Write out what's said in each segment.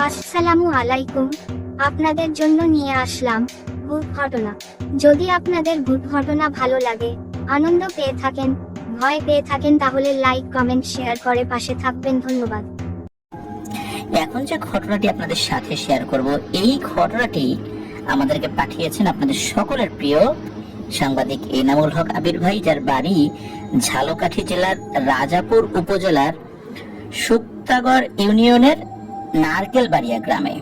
আসসালামু আলাইকুম। আপনাদের জন্য নিয়ে আসলাম ভূত ঘটনা। যদি আপনাদের ভূত ঘটনা ভালো লাগে, আনন্দ পেয়ে থাকেন, ভয় পেয়ে থাকেন, তাহলে লাইক, কমেন্ট, শেয়ার করে পাশে থাকবেন। ধন্যবাদ। এখন যে ঘটনাটি আপনাদের সাথে শেয়ার করব, এই ঘটনাটি আমাদেরকে পাঠিয়েছেন আপনাদের সকলের প্রিয় সাংবাদিক এনামুল হক আবির ভাই, যার বাড়ি ঝালকাঠি জেলার রাজাপুর উপজেলার শুক্তাগড় ইউনিয়নের নারকেলবাড়িয়া গ্রামে।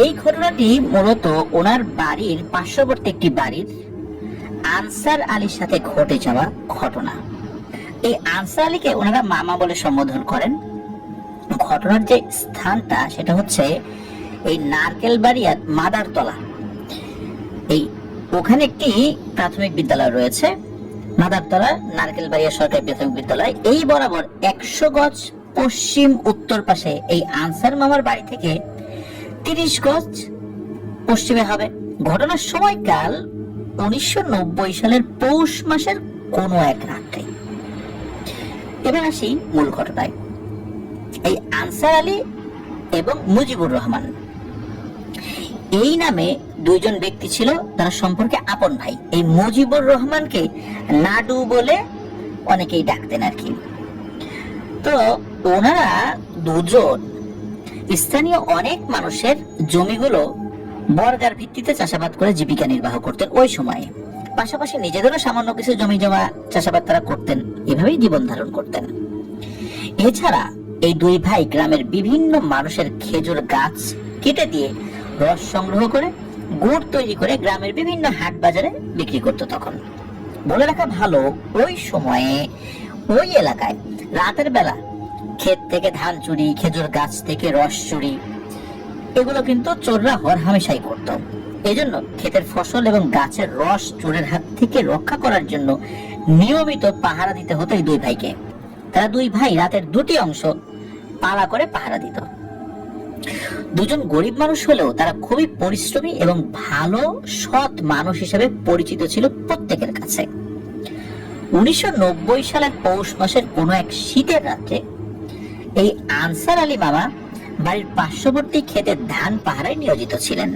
এই ঘটনাটি মূলত ওনার বাড়ির পার্শ্ববর্তী একটি বাড়ির আনসার আলীর সাথে ঘটে যাওয়া ঘটনা। এই আনসার আলীকে ওনারা মামা বলে সম্বোধন করেন। ঘটনার যে স্থানটা সেটা হচ্ছে এই নারকেলবাড়িয়ার মাদারতলা। ওখানে একটি প্রাথমিক বিদ্যালয় রয়েছে, মাদারতলা নারকেলবাড়িয়া সরকারি প্রাথমিক বিদ্যালয়। এই বরাবর 100 গজ পশ্চিম উত্তর পাশে এই আনসার মামার বাড়ি থেকে 30 গজ পশ্চিমে হবে। ঘটনার সময়কাল 1990 সালের পৌষ মাসের কোনো এক রাত্রে। এবার আসি মূল ঘটনায়। এই আনসার আলী এবং মুজিবুর রহমান এই নামে দুইজন ব্যক্তি ছিল, তারা সম্পর্কে আপন ভাই। এই মুজিবুর রহমানকে নাডু বলে অনেকেই ডাকতেন আর কি। তো ওনারা দুজন স্থানীয় অনেক মানুষের জমিগুলো বর্গার ভিত্তিতে চাষাবাদ করে জীবিকা নির্বাহ করতেন ওই সময়ে। পাশাপাশি নিজেদেরও সামান্য কিছু জমি জমা চাষাবাদ তারা করতেন, এভাবেই জীবন ধারণ করতেন। এছাড়া এই দুই ভাই গ্রামের বিভিন্ন মানুষের খেজুর গাছ কেটে দিয়ে রস সংগ্রহ করে গুড় তৈরি করে গ্রামের বিভিন্ন হাট বাজারে বিক্রি করতো। তখন বলে রাখা ভালো, ওই সময়ে ওই এলাকায় রাতের বেলা ক্ষেত থেকে ধান চুরি, খেজুর গাছ থেকে রস চুরি, এগুলো কিন্তু চোররা হরহামেশাই করত। এই জন্য ক্ষেতের ফসল এবং গাছের রস চোরের হাত থেকে রক্ষা করার জন্য নিয়মিত পাহারা দিতে হতো এই দুই ভাইকে। তারা দুই ভাই রাতের দুটি অংশ পালা করে পাহারা দিত। দুজন গরিব মানুষ হলেও তারা খুবই পরিশ্রমী এবং ভালো সৎ মানুষ হিসেবে পরিচিত ছিল প্রত্যেকের কাছে। 1990 সালের পৌষ মাসের কোন এক শীতের রাত্রে এই আনসার আলী মামা বাড়ির পার্শ্ববর্তী ক্ষেতের ধান পাহারায় নিয়োজিত ছিলেন।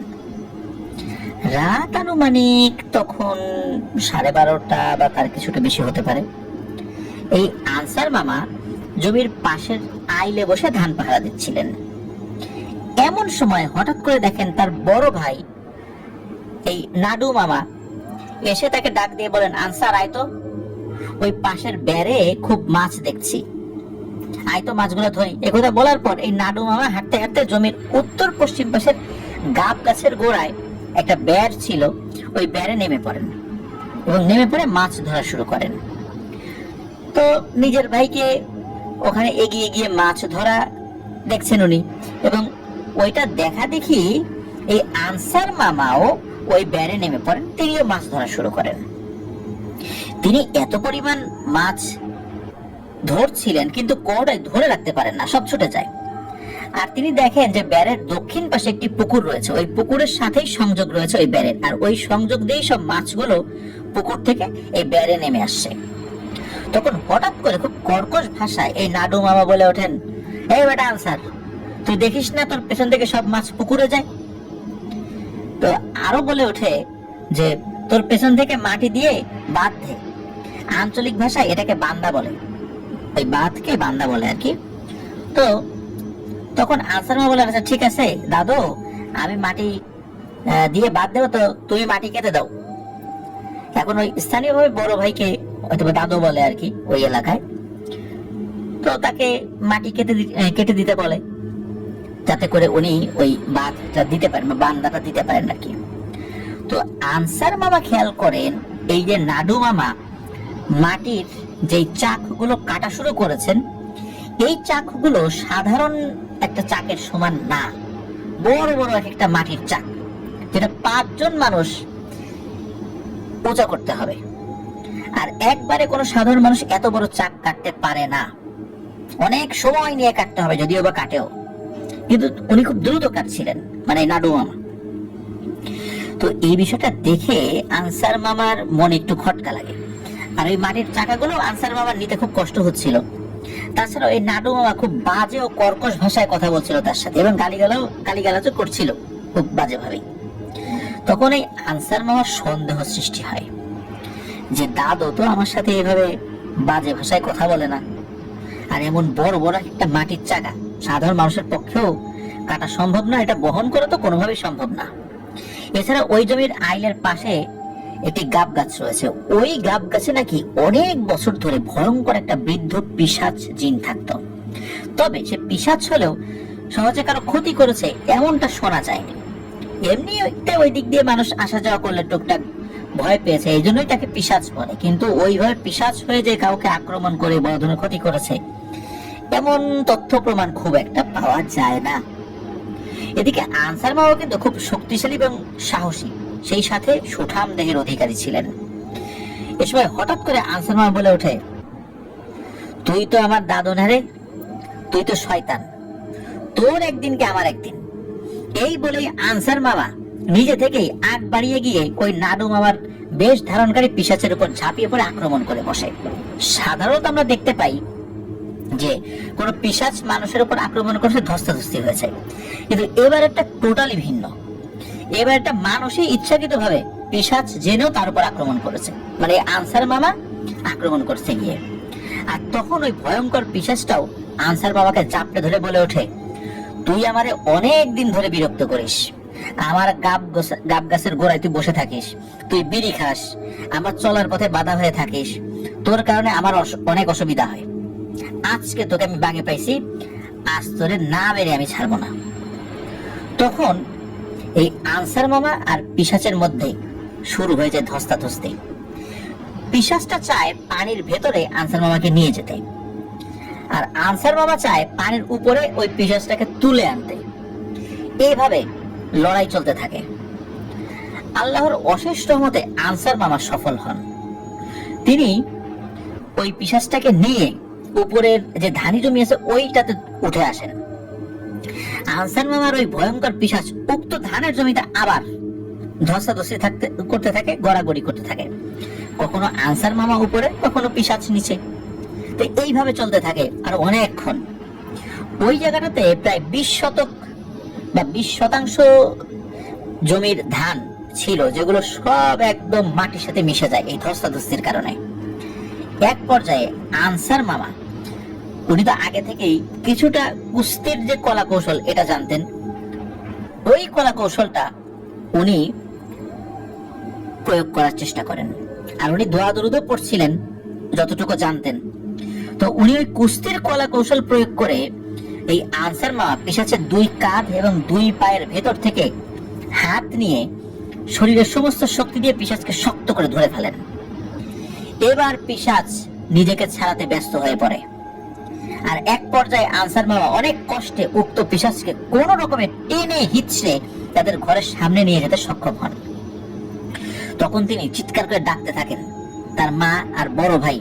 রাত আনুমানিক তখন 12:30 বা তার কিছুটা বেশি হতে পারে। এই আনসার মামা জমির পাশের আইলে বসে ধান পাহারা দিচ্ছিলেন। এমন সময় হঠাৎ করে দেখেন তার বড় ভাই এই নাডু মামা এসে তাকে ডাক দিয়ে বলেন, আনসার আয় তো, ওই পাশের বেড়ে খুব মাছ দেখছি, আয় তো মাছগুলো ধরি। একথা বলার পর এই নাডু মামা হাঁটতে হাঁটতে জমির উত্তর পশ্চিম পাশের গাব গাছের গোড়ায় একটা বেড় ছিল, ওই বেড়ে নেমে পড়েন এবং নেমে পড়ে মাছ ধরা শুরু করেন। তো নিজের ভাইকে ওখানে এগিয়ে গিয়ে মাছ ধরা দেখছেন উনি, এবং ওইটা দেখা দেখি এই আনসার মামাও ওই বেড়ে নেমে পড়েন, তিনিও মাছ ধরা শুরু করেন। তিনি এত পরিমাণ মাছ ধরছিলেন কিন্তু কোনোটাই ধরে রাখতে পারেন না, সব ছুটে যায়। আর তিনি দেখেন যে বেড়ের দক্ষিণ পাশে একটি পুকুর রয়েছে, ওই পুকুরের সাথেই সংযোগ রয়েছে ওই বেড়ের, আর ওই সংযোগ দিয়েই সব মাছগুলো পুকুর থেকে এই বেড়ে নেমে আসছে। তখন হঠাৎ করে খুব কর্কশ ভাষায় এই নাডু মামা বলে ওঠেন, এই বেটা আনসার, তুই দেখিস না তোর পেছন থেকে সব মাছ পুকুরে যায়? তো আরো বলে ওঠে যে তোর পেছন থেকে মাটি দিয়ে বাঁধ দে। আঞ্চলিক ভাষায় এটাকে বান্দা বলে, ওই বাঁধকে বান্দা বলে আর কি। তো তখন আনসার মামা বলে, আচ্ছা ঠিক আছে দাদু, আমি মাটি দিয়ে বাঁধ দেবো, তো তুমি মাটি কেটে দাও। এখন ওই স্থানীয় ভাবে বড় ভাইকে হয়তো দাদু বলে আর কি ওই এলাকায়। তো তাকে মাটি কেটে দিতে বলে, যাতে করে উনি ওই বাঁধটা দিতে পারেন বা বান্দাটা দিতে পারেন আর কি। তো আনসার মামা খেয়াল করেন এই যে নাডু মামা মাটির যে চাকগুলো কাটা শুরু করেছেন, এই চাকগুলো সাধারণ একটা চাকের সমান না, বড় বড় একটা মাটির চাক, যেটা 5 জন মানুষ পূজা করতে হবে। আর একবারে কোনো সাধারণ মানুষ এত বড় চাক কাটতে পারে না, অনেক সময় নিয়ে কাটতে হবে, যদিও বা কাটেও, কিন্তু উনি খুব দ্রুত কাটছিলেন, মানে নাডু মামা। তো এই বিষয়টা দেখে আনসার মামার মনে একটু খটকা লাগে। আর ওই মাটির চাকাগুলো আনসার মামার নিতে খুব কষ্ট হচ্ছিল। তাছাড়া এই নাডু মামা খুব বাজে ও কর্কশ ভাষায় কথা বলছিল তার সাথে, এবং গালিগালাজও করছিল খুব বাজে ভাবে। তখন এই আনসার মামার সন্দেহ সৃষ্টি হয় যে দাদু তো আমার সাথে এভাবে বাজে ভাষায় কথা বলে না, আর এমন বড় বড় একটা মাটির চাকা সাধারণ মানুষের পক্ষেও কাটা সম্ভব না, এটা বহন করা তো কোনোভাবেই সম্ভব না। এছাড়া ওই জমির আইলের পাশে একটি গাব গাছ রয়েছে, ওই গাব গাছে নাকি অনেক বছর ধরে ভয়ঙ্কর একটা বৃদ্ধ পিশাচ জিন থাকতো। তবে সে পিশাচ হলেও সহজে কারো ক্ষতি করেছে এমনটা শোনা যায়নি। এমনি ওই দিক দিয়ে মানুষ আসা যাওয়া করলে টুকটাক ভয় পেয়েছে, এই জন্যই তাকে পিশাচ বলে। কিন্তু ওইভাবে পিশাচ হয়ে যে কাউকে আক্রমণ করে বড় ধরনের ক্ষতি করেছে এমন তথ্য প্রমাণ খুব একটা পাওয়া যায় না। এদিকে আনসার মামা কিন্তু খুব শক্তিশালী এবং সাহসী, সেই সাথে সুঠাম দেহের অধিকারী ছিলেন। এ সময় হঠাৎ করে আনসার মামা বলে ওঠে, তুই তো আমার দাদু না রে, তুই তো শয়তান, তোর একদিন কে আমার একদিন। এই বলেই আনসার মামা নিজে থেকেই আগ বাড়িয়ে গিয়ে ওই নাডু মামার বেশ ধারণকারী পিশাচের উপর ঝাঁপিয়ে পড়ে আক্রমণ করে বসে। সাধারণত আমরা দেখতে পাই যে কোন পিশাচ মানুষের উপর আক্রমণ করছে ধস্তাধস্তি হয়েছে, কিন্তু এবার একটা টোটালি ভিন্ন। এবার একটা মানুষই ইচ্ছাকৃত ভাবে পিশাচ জেনেও তার উপর আক্রমণ করেছে, মানে আনসার মামা আক্রমণ করতে গিয়ে। আর তখন ওই ভয়ঙ্কর পিশাচটাও আনসার মামাকে চাপড়ে ধরে বলে ওঠে, তুই আমারে অনেক দিন ধরে বিরক্ত করিস, আমার গাব গাছের গোড়ায় তুই বসে থাকিস, তুই বিড়ি খাস, আমার চলার পথে বাধা হয়ে থাকিস, তোর কারণে আমার অনেক অসুবিধা হয়। আজকে তোকে আমি বাগে পাইছি, আজ তোরে না মেরে আমি ছাড়বো না। তখন এই আনসার মামা আর পিশাচের মধ্যে শুরু হয়ে যায় ধস্তাধস্তি। পিশাচটা চায় পানির ভেতরে আনসার মামাকে নিয়ে যেতে, আর আনসার মামা চায় পানির উপরে ওই পিশাচটাকে তুলে আনতে। এইভাবে লড়াই চলতে থাকে। আল্লাহর অশেষ রহমতে আনসার মামা সফল হন। তিনি ওই পিশাচটাকে নিয়ে উপরের যে ধানি জমি আছে ওইটাতে উঠে আসেন। আনসার মামার ওই ভয়ঙ্কর পিশাচ উক্ত ধানের জমিতে আবার ধস্তাধস্তি করতে থাকে, গড়াগড়ি করতে থাকে। কখনো আনসার মামা উপরে, কখনো পিশাচ নিচে। তো এইভাবে চলতে থাকে আর অনেকক্ষণ। ওই জায়গাটাতে প্রায় 20 শতক বা 20% জমির ধান ছিল, যেগুলো সব একদম মাটির সাথে মিশে যায় এই ধস্তাধস্তির কারণে। এক পর্যায়ে আনসার মামা, উনি তো আগে থেকেই কিছুটা কুস্তির যে কলা কৌশল এটা জানতেন, ওই কলা কৌশলটা উনি প্রয়োগ করার চেষ্টা করেন। আর উনি দোয়া দরুদও পড়ছিলেন যতটুকু জানতেন। তো উনি ওই কুস্তির কলা কৌশল প্রয়োগ করে এই আনসার মামা পিশাচের 2 কাঁধ এবং 2 পায়ের ভেতর থেকে হাত নিয়ে শরীরের সমস্ত শক্তি দিয়ে পিশাচকে শক্ত করে ধরে ফেলেন। এবার পিশাচ নিজেকে ছাড়াতে ব্যস্ত হয়ে পড়ে। আর এক পর্যায়ে আনসার মামা অনেক কষ্টে উক্ত পিশাচকে কোন রকমে টেনে হিচড়ে তাদের ঘরের সামনে নিয়ে যেতে সক্ষম হন। তখন তিনি চিৎকার করে ডাকতে থাকেন তার মা আর বড় ভাই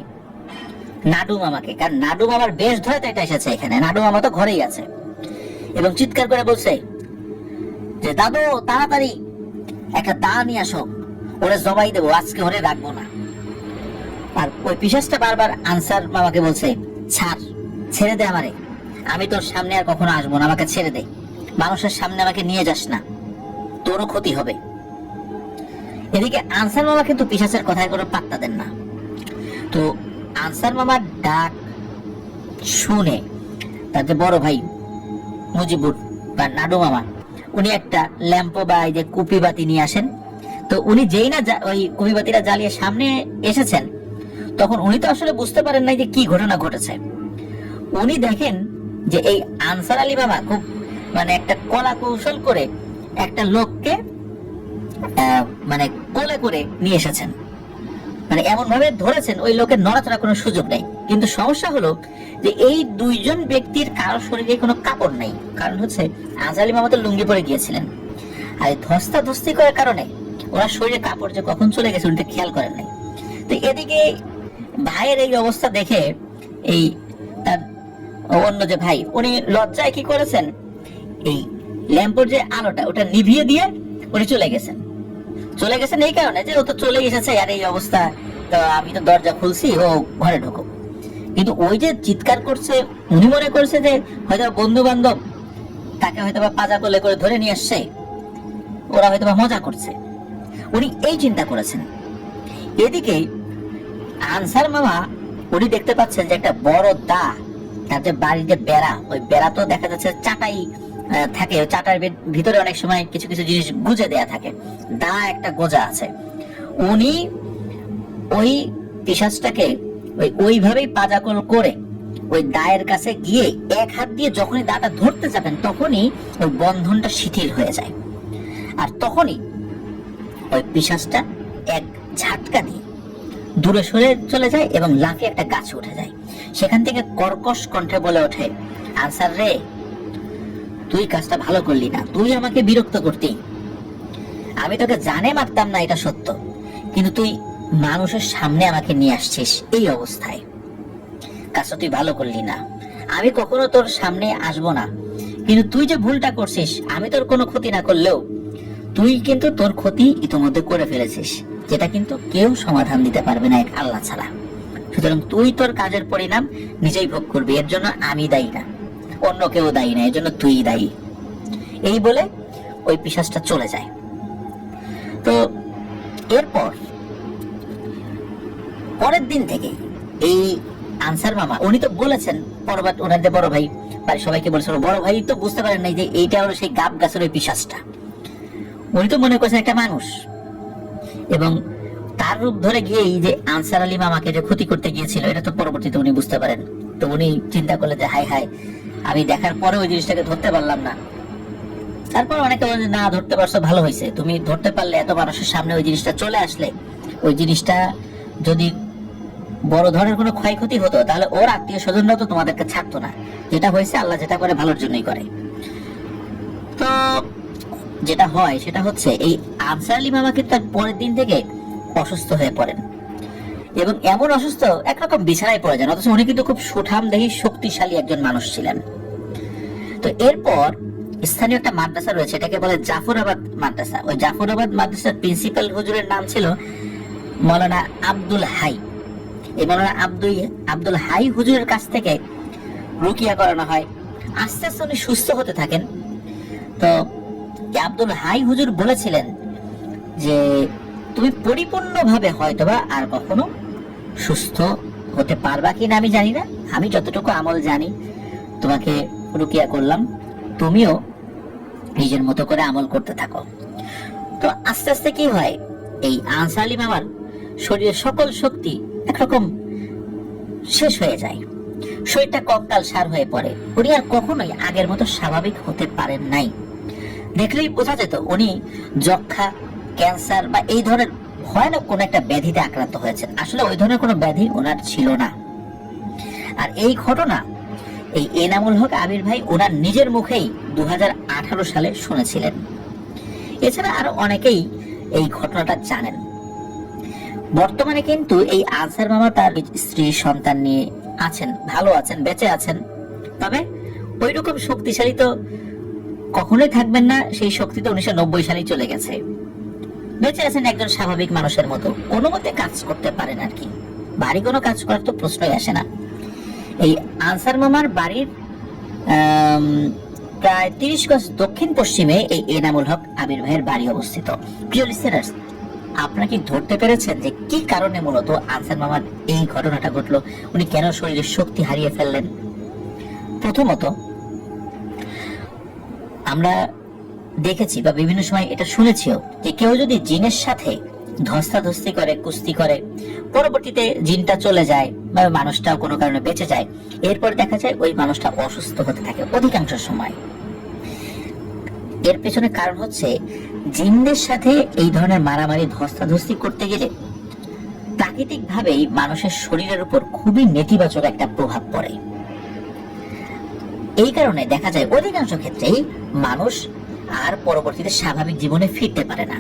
নাডু মামাকে, কারণ নাডু মামার বেশ ধরে তো এটা এসেছে এখানে, নাডু মামা তো ঘরেই আছে, এবং চিৎকার করে বলছে যে দাদু তাড়াতাড়ি একটা দা নিয়ে আসো, ওরে জবাই দেবো, আজকে ওরে রাখবো না। আর ওই পিশাচটা বারবার আনসার মামাকে বলছে, ছেড়ে দে আমারে, আমি তোর সামনে আর কখনো আসবো না, আমাকে ছেড়ে দে, মানুষের সামনে আমাকে নিয়ে যাস না, তোরও ক্ষতি হবে। এদিকে আনসার মামা কিন্তু পিশাচের কথায় কোনো পাত্তা দেন না। তো আনসার মামার ডাক শুনে তার যে বড় ভাই মুজিবুর বা নাডু মামা, উনি একটা ল্যাম্পো বা এই যে কুপি বাতি নিয়ে আসেন। তো উনি যেই না ওই কুপি বাতিটা জ্বালিয়ে সামনে এসেছেন, তখন উনি তো আসলে বুঝতে পারেন নাই যে কি ঘটনা ঘটেছে। উনি দেখেন যে এই আনসার আলী মামা খুব মানে একটা কলা কৌশল করে একটা লোককে মানে কোলে করে নিয়ে এসেছেন, মানে এমন ভাবে ধরেছেন ওই লোকের নড়াচড়ার কোনো সুযোগ নেই। কিন্তু সমস্যা হলো যে এই 2 জন ব্যক্তির কারো শরীরে কোনো কাপড় নেই, কারণ হচ্ছে আনসার আলী মামা তো লুঙ্গি পরে গিয়েছিলেন। আর ধস্তাধস্তি করার কারণে ওনার শরীরে কাপড় যে কখন চলে গেছে উনি খেয়াল করেন নাই। তো এদিকে ভাইয়ের এই অবস্থা দেখে এই তার অন্য যে ভাই, উনি লজ্জায় কি করেছেন, এই ল্যাম্পোর যে আলোটা ওটা নিভিয়ে দিয়ে উনি চলে গেছেন এই কারণে যে ও তো চলে এসেছে আর এই অবস্থা, তো আমি তো দরজা খুলছি, ও ঘরে ঢুকো। কিন্তু ওই যে চিৎকার করছে, উনি মনে করছে যে হয়তো বন্ধু বান্ধব তাকে হয়তো পাজা কোলে করে ধরে নিয়ে আসছে, ওরা হয়তো মজা করছে, উনি এই চিন্তা করেছেন। এদিকে আনসার মামা উনি দেখতে পাচ্ছেন যে একটা বড় দা, তার যে বাড়িতে বেড়া, ওই বেড়া তো দেখা যাচ্ছে চাটাই থাকে, চাটার ভিতরে অনেক সময় কিছু কিছু জিনিস গুজে দেয়া থাকে, দা একটা গোজা আছে। উনি ওই পিশাচটাকে ওইভাবেই পাজাকল করে ওই দায়ের কাছে গিয়ে এক হাত দিয়ে যখনই দাটা ধরতে যাবেন তখনই ওই বন্ধনটা শিথিল হয়ে যায়। আর তখনই ওই পিশাচটা এক ঝাটকা দিয়ে দূরে সরে চলে যায় এবং লাফে একটা গাছে উঠে যায়। সেখান থেকে কর্কশ কণ্ঠে বলে ওঠে, আনসার রে, তুই কাজটা ভালো করলি না, তুই আমাকে বিরক্ত করতি। আমি তোকে জানে মারতাম না, এটা সত্য, কিন্তু তুই মানুষের সামনে আমাকে নিয়ে আসছিস এই অবস্থায়, কাজটা তুই ভালো করলি না। আমি কখনো তোর সামনে আসবো না, কিন্তু তুই যে ভুলটা করছিস, আমি তোর কোনো ক্ষতি না করলেও তুই কিন্তু তোর ক্ষতি ইতিমধ্যে করে ফেলেছিস, যেটা কিন্তু কেউ সমাধান দিতে পারবে না এক আল্লাহ ছাড়া। সুতরাং তুই তোর কাজের পরিণাম নিজেই ভোগ করবি, এর জন্য আমি দায়ী না, অন্য কেউ দায়ী না, এর জন্য তুই দায়ী। এই বলে ওই পিশাচটা চলে যায়। তো এরপর পরের দিন থেকে এই আনসার মামা উনি তো বলেছেন পরবাদ ওনাদের বড় ভাই বাড়ির সবাইকে বলেছিল, বড় ভাই তো বুঝতে পারেন নাই যে এইটা হলো সেই গাব গাছের ওই পিশাচটা। উনি তো মনে করছেন একটা মানুষ, এবং তার রূপ ধরে গিয়ে এই যে আনসার আলী মামাকে যে ক্ষতি করতে গিয়েছিল এটা তো পরবর্তীতে উনি বুঝতে পারেন। তো উনি চিন্তা করলেন যে হায় হায়, আমি দেখার পরে ওই জিনিসটাকে ধরতে পারলাম না। তারপর অনেকে বলেন না, ধরতে পারছো, ভালো হয়েছে, তুমি ধরতে পারলে, এত মানুষের সামনে ওই জিনিসটা চলে আসলে, ওই জিনিসটা যদি বড় ধরনের কোনো ক্ষয়ক্ষতি হতো তাহলে ওর আত্মীয় স্বজনরা তো তোমাদেরকে ছাড়তো না। যেটা হয়েছে আল্লাহ যেটা করে ভালোর জন্যই করে। তো যেটা হয় সেটা হচ্ছে এই আনসার আলী মামা কিন্তু তার পরের দিন থেকে অসুস্থ হয়ে পড়েন, এবং এমন অসুস্থ একরকম বিছানায় পড়ে যান, অথচ উনি কিন্তু খুব সুঠাম দেহী শক্তিশালী একজন মানুষ ছিলেন। তো এরপর স্থানীয় একটা মাদ্রাসা রয়েছে, এটাকে বলে জাফরাবাদ মাদ্রাসা। ওই জাফরাবাদ মাদ্রাসার প্রিন্সিপাল হুজুরের নাম ছিল মৌলানা আব্দুল হাই। এই মৌলানা আব্দুল হাই হুজুরের কাছ থেকে রুকিয়া করানো হয়। আস্তে আস্তে উনি সুস্থ হতে থাকেন। তো আব্দুল হাই হুজুর বলেছিলেন যে তুমি পরিপূর্ণভাবে হয়তোবা আর কখনো সুস্থ হতে পারবা কিনা আমি জানি না, আমি যতটুকু আমল জানি তোমাকে রুকিয়া করলাম, তুমিও নিজের মতো করে আমল করতে থাকো। তো আস্তে আস্তে কি হয়, এই আনসার আলী মামার শরীরের সকল শক্তি একরকম শেষ হয়ে যায়, শরীরটা কঙ্কাল সার হয়ে পড়ে। উনি আর কখনোই আগের মতো স্বাভাবিক হতে পারেন নাই। দেখলেই বোঝা যেত উনি যক্ষা, ক্যান্সার বা এই ধরনের ভয়ানক কোন একটা ব্যাধিতে আক্রান্ত হয়েছেন। আসলে ওই ধরনের কোনো ব্যাধি ওনার ছিল না। আর এই ঘটনা এই এনামুল হক আবির ভাই ওনার নিজের মুখেই 2018 সালে শুনেছিলেন। এছাড়া আরো অনেকেই এই ঘটনাটা জানেন। বর্তমানে কিন্তু এই আনসার মামা তার স্ত্রী সন্তান নিয়ে আছেন, ভালো আছেন, বেঁচে আছেন। তবে ওই রকম শক্তিশালী তো কখনোই থাকবেন না, সেই শক্তি তো 1990 সালেই চলে গেছে। বেঁচে আছেন একজন স্বাভাবিক মানুষের মতো, কোনো মতে কাজ করতে পারেন আর কি, বাড়ি কোনো কাজ করার তো প্রশ্নই আসে না। এই আনসার মামার বাড়ির প্রায় 30 গজ দক্ষিণ পশ্চিমে এই এনামুল হক আবির ভাইয়ের বাড়ি অবস্থিত। প্রিয় লিসেনার্স, আপনারা কি ধরতে পেরেছেন যে কি কারণে মূলত আনসার মামার এই ঘটনাটা ঘটলো, উনি কেন শরীরের শক্তি হারিয়ে ফেললেন? প্রথমত আমরা দেখেছি বা বিভিন্ন সময় এটা শুনেছিও যে কেউ যদি জিনের সাথে ধস্তাধস্তি করে, কুস্তি করে, পরবর্তীতে জিনটা চলে যায় বা মানুষটাও কোনো কারণে বেঁচে যায়, এরপর দেখা যায় ওই মানুষটা অসুস্থ হতে থাকে অধিকাংশ সময়। এর পেছনে কারণ হচ্ছে জিনদের সাথে এই ধরনের মারামারি, ধস্তাধস্তি করতে গেলে প্রাকৃতিক ভাবেই মানুষের শরীরের উপর খুবই নেতিবাচক একটা প্রভাব পড়ে। এই কারণে দেখা যায় অধিকাংশ ক্ষেত্রেই মানুষ আর পরবর্তীতে স্বাভাবিক জীবনে ফিরতে পারে না।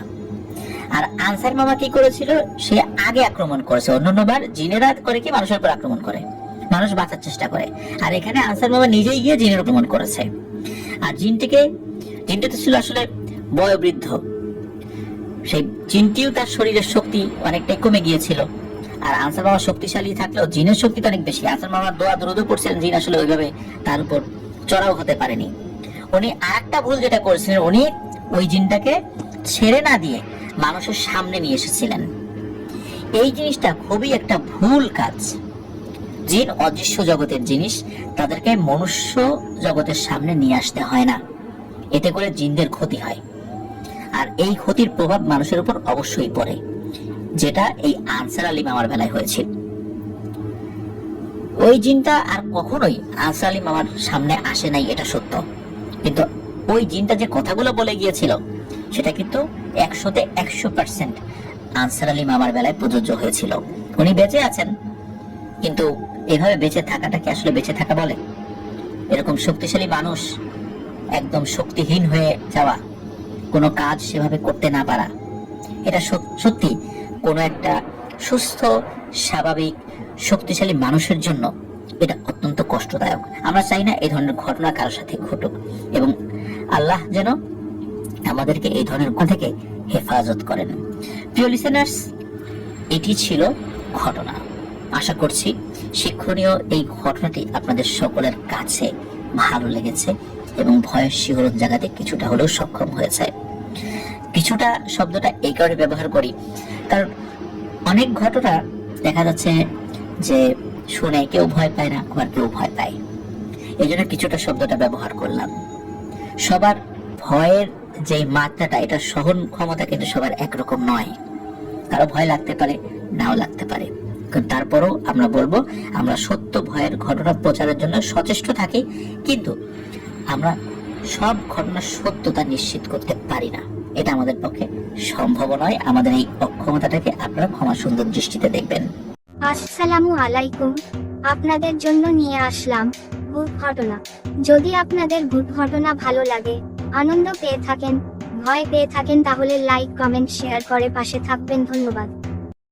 আর আনসার মামা কি করেছিল, সে আগে আক্রমণ করেছে। অন্যান্যবার জিনেরা করে কি মানুষের উপর আক্রমণ করে, মানুষ বাঁচার চেষ্টা করে, আর এখানে আনসার মামা নিজেই গিয়ে জিনের আক্রমণ করেছে। আর জিনটা তো ছিল আসলে বয়োবৃদ্ধ, সেই জিনটিও তার শরীরের শক্তি অনেকটাই কমে গিয়েছিল। আর আনসার মামা শক্তিশালী থাকলেও জিনের শক্তি তো অনেক বেশি। আনসার মামা দোয়া দরুদও পড়ছিলেন, জিন আসলে ওইভাবে তার উপর চড়াও হতে পারেনি। উনি আরেকটা ভুল যেটা করেছিলেন, উনি ওই জিনটাকে ছেড়ে না দিয়ে মানুষের সামনে নিয়ে এসেছিলেন। এই জিনিসটা খুবই একটা ভুল কাজ। জিন অদৃশ্য জগতের জিনিস, তাদেরকে মনুষ্য জগতের সামনে নিয়ে আসতে হয় না, এতে করে জিনদের ক্ষতি হয়। আর এই ক্ষতির প্রভাব মানুষের উপর অবশ্যই পড়ে, যেটা এই আনসার আলী মামার বেলায় হয়েছিল। ওই জিনটা আর কখনোই আনসার আলী মামার সামনে আসে নাই, এটা সত্য। কিন্তু ওই জিনটা যে কথাগুলো বলে গিয়েছিল সেটা কিন্তু 100-তে 100% আনসার আলী মামার বেলায় প্রযোজ্য হয়েছিল। উনি বেঁচে আছেন, কিন্তু এভাবে বেঁচে থাকাটাকে আসলে বেঁচে থাকা বলে? এরকম শক্তিশালী মানুষ একদম শক্তিহীন হয়ে যাওয়া, কোনো কাজ সেভাবে করতে না পারা, এটা সত্যি কোনো একটা সুস্থ স্বাভাবিক শক্তিশালী মানুষের জন্য এটা অত্যন্ত কষ্টদায়ক। আমরা চাই না এই ধরনের ঘটনা কারোর সাথে ঘটুক, এবং আল্লাহ যেন আমাদেরকে এই ধরনের ঘটনা থেকে হেফাজত করেন। প্রিয় লিসেনার্স, এটি ছিল ঘটনা। আশা করছি শিক্ষণীয় এই ঘটনাটি আপনাদের সকলের কাছে ভালো লেগেছে এবং ভয়ের শিহরণ জাগাতে কিছুটা হলেও সক্ষম হয়েছে। কিছুটা শব্দটা এই কারণে ব্যবহার করি কারণ অনেক ঘটনা দেখা যাচ্ছে যে শুনে কেউ ভয় পায় না, আবার কেউ ভয় পায়, এই জন্য কিছুটা শব্দটা ব্যবহার করলাম। সবার ভয়ের যে মাত্রাটা, এটা সহন ক্ষমতা কিন্তু সবার একরকম নয়। কারো ভয় লাগতে পারে, নাও লাগতে পারে, কিন্তু তারপরও আমরা বলবো আমরা সত্য ভয়ের ঘটনা প্রচারের জন্য সচেষ্ট থাকি, কিন্তু আমরা সব ঘটনার সত্যতা নিশ্চিত করতে পারি না, এটা আমাদের পক্ষে সম্ভব নয়। আমাদের এই অক্ষমতাটাকে আপনারা ক্ষমা সুন্দর দৃষ্টিতে দেখবেন। আসসালামু আলাইকুম, আপনাদের জন্য নিয়ে আসলাম ভূত ঘটনা। যদি আপনাদের ভূত ঘটনা ভালো লাগে, আনন্দ পেয়ে থাকেন, ভয় পেয়ে থাকেন, তাহলে লাইক কমেন্ট শেয়ার করে পাশে থাকবেন। ধন্যবাদ।